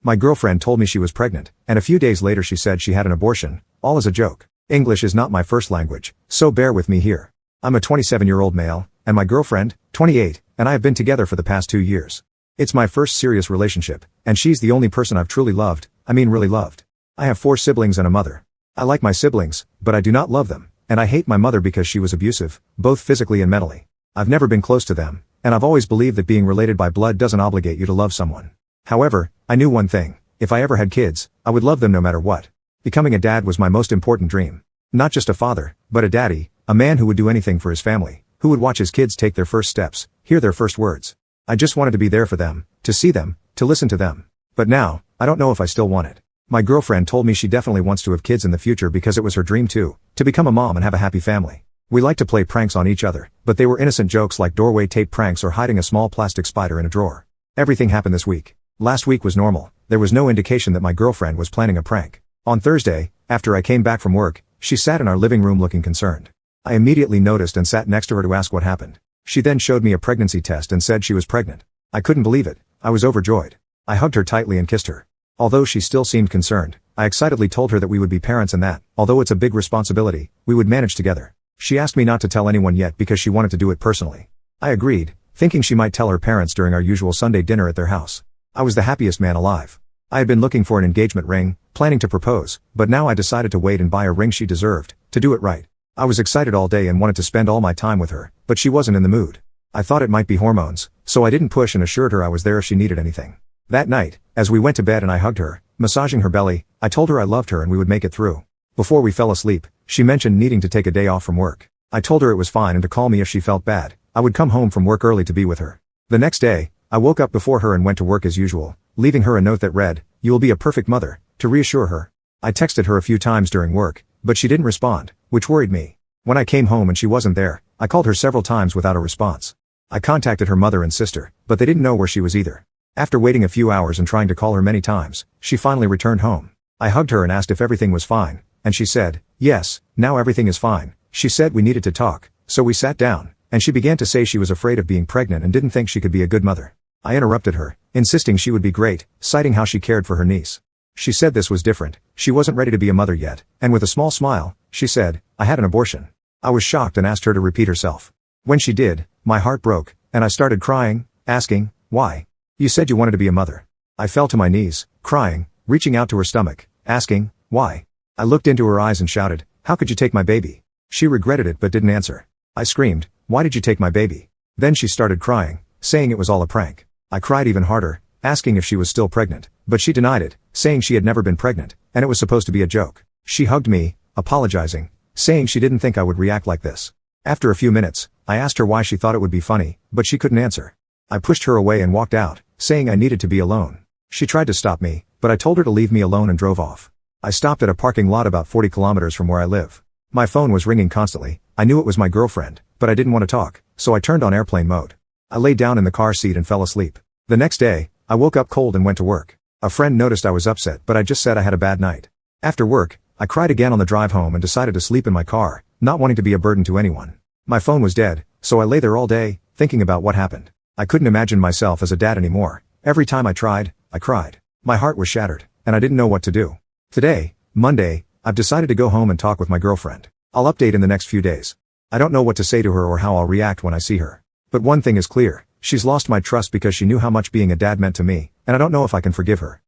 My girlfriend told me she was pregnant, and a few days later she said she had an abortion, all as a joke. English is not my first language, so bear with me here. I'm a 27-year-old male, and my girlfriend, 28, and I have been together for the past 2 years. It's my first serious relationship, and she's the only person I've truly loved, really loved. I have 4 siblings and a mother. I like my siblings, but I do not love them, and I hate my mother because she was abusive, both physically and mentally. I've never been close to them, and I've always believed that being related by blood doesn't obligate you to love someone. However, I knew one thing: if I ever had kids, I would love them no matter what. Becoming a dad was my most important dream. Not just a father, but a daddy, a man who would do anything for his family, who would watch his kids take their first steps, hear their first words. I just wanted to be there for them, to see them, to listen to them. But now, I don't know if I still want it. My girlfriend told me she definitely wants to have kids in the future because it was her dream too, to become a mom and have a happy family. We like to play pranks on each other, but they were innocent jokes like doorway tape pranks or hiding a small plastic spider in a drawer. Everything happened this week. Last week was normal. There was no indication that my girlfriend was planning a prank. On Thursday, after I came back from work, she sat in our living room looking concerned. I immediately noticed and sat next to her to ask what happened. She then showed me a pregnancy test and said she was pregnant. I couldn't believe it. I was overjoyed. I hugged her tightly and kissed her. Although she still seemed concerned, I excitedly told her that we would be parents and that, although it's a big responsibility, we would manage together. She asked me not to tell anyone yet because she wanted to do it personally. I agreed, thinking she might tell her parents during our usual Sunday dinner at their house. I was the happiest man alive. I had been looking for an engagement ring, planning to propose, but now I decided to wait and buy a ring she deserved, to do it right. I was excited all day and wanted to spend all my time with her, but she wasn't in the mood. I thought it might be hormones, so I didn't push and assured her I was there if she needed anything. That night, as we went to bed and I hugged her, massaging her belly, I told her I loved her and we would make it through. Before we fell asleep, she mentioned needing to take a day off from work. I told her it was fine and to call me if she felt bad. I would come home from work early to be with her. The next day, I woke up before her and went to work as usual, leaving her a note that read, "You will be a perfect mother," to reassure her. I texted her a few times during work, but she didn't respond, which worried me. When I came home and she wasn't there, I called her several times without a response. I contacted her mother and sister, but they didn't know where she was either. After waiting a few hours and trying to call her many times, she finally returned home. I hugged her and asked if everything was fine, and she said, "Yes, now everything is fine." She said we needed to talk, so we sat down, and she began to say she was afraid of being pregnant and didn't think she could be a good mother. I interrupted her, insisting she would be great, citing how she cared for her niece. She said this was different, she wasn't ready to be a mother yet, and with a small smile, she said, "I had an abortion." I was shocked and asked her to repeat herself. When she did, my heart broke, and I started crying, asking, "Why? You said you wanted to be a mother." I fell to my knees, crying, reaching out to her stomach, asking, "Why?" I looked into her eyes and shouted, "How could you take my baby?" She regretted it but didn't answer. I screamed, "Why did you take my baby?" Then she started crying, saying it was all a prank. I cried even harder, asking if she was still pregnant, but she denied it, saying she had never been pregnant, and it was supposed to be a joke. She hugged me, apologizing, saying she didn't think I would react like this. After a few minutes, I asked her why she thought it would be funny, but she couldn't answer. I pushed her away and walked out, saying I needed to be alone. She tried to stop me, but I told her to leave me alone and drove off. I stopped at a parking lot about 40 kilometers from where I live. My phone was ringing constantly. I knew it was my girlfriend, but I didn't want to talk, so I turned on airplane mode. I lay down in the car seat and fell asleep. The next day, I woke up cold and went to work. A friend noticed I was upset, but I just said I had a bad night. After work, I cried again on the drive home and decided to sleep in my car, not wanting to be a burden to anyone. My phone was dead, so I lay there all day, thinking about what happened. I couldn't imagine myself as a dad anymore. Every time I tried, I cried. My heart was shattered, and I didn't know what to do. Today, Monday, I've decided to go home and talk with my girlfriend. I'll update in the next few days. I don't know what to say to her or how I'll react when I see her. But one thing is clear, she's lost my trust because she knew how much being a dad meant to me, and I don't know if I can forgive her.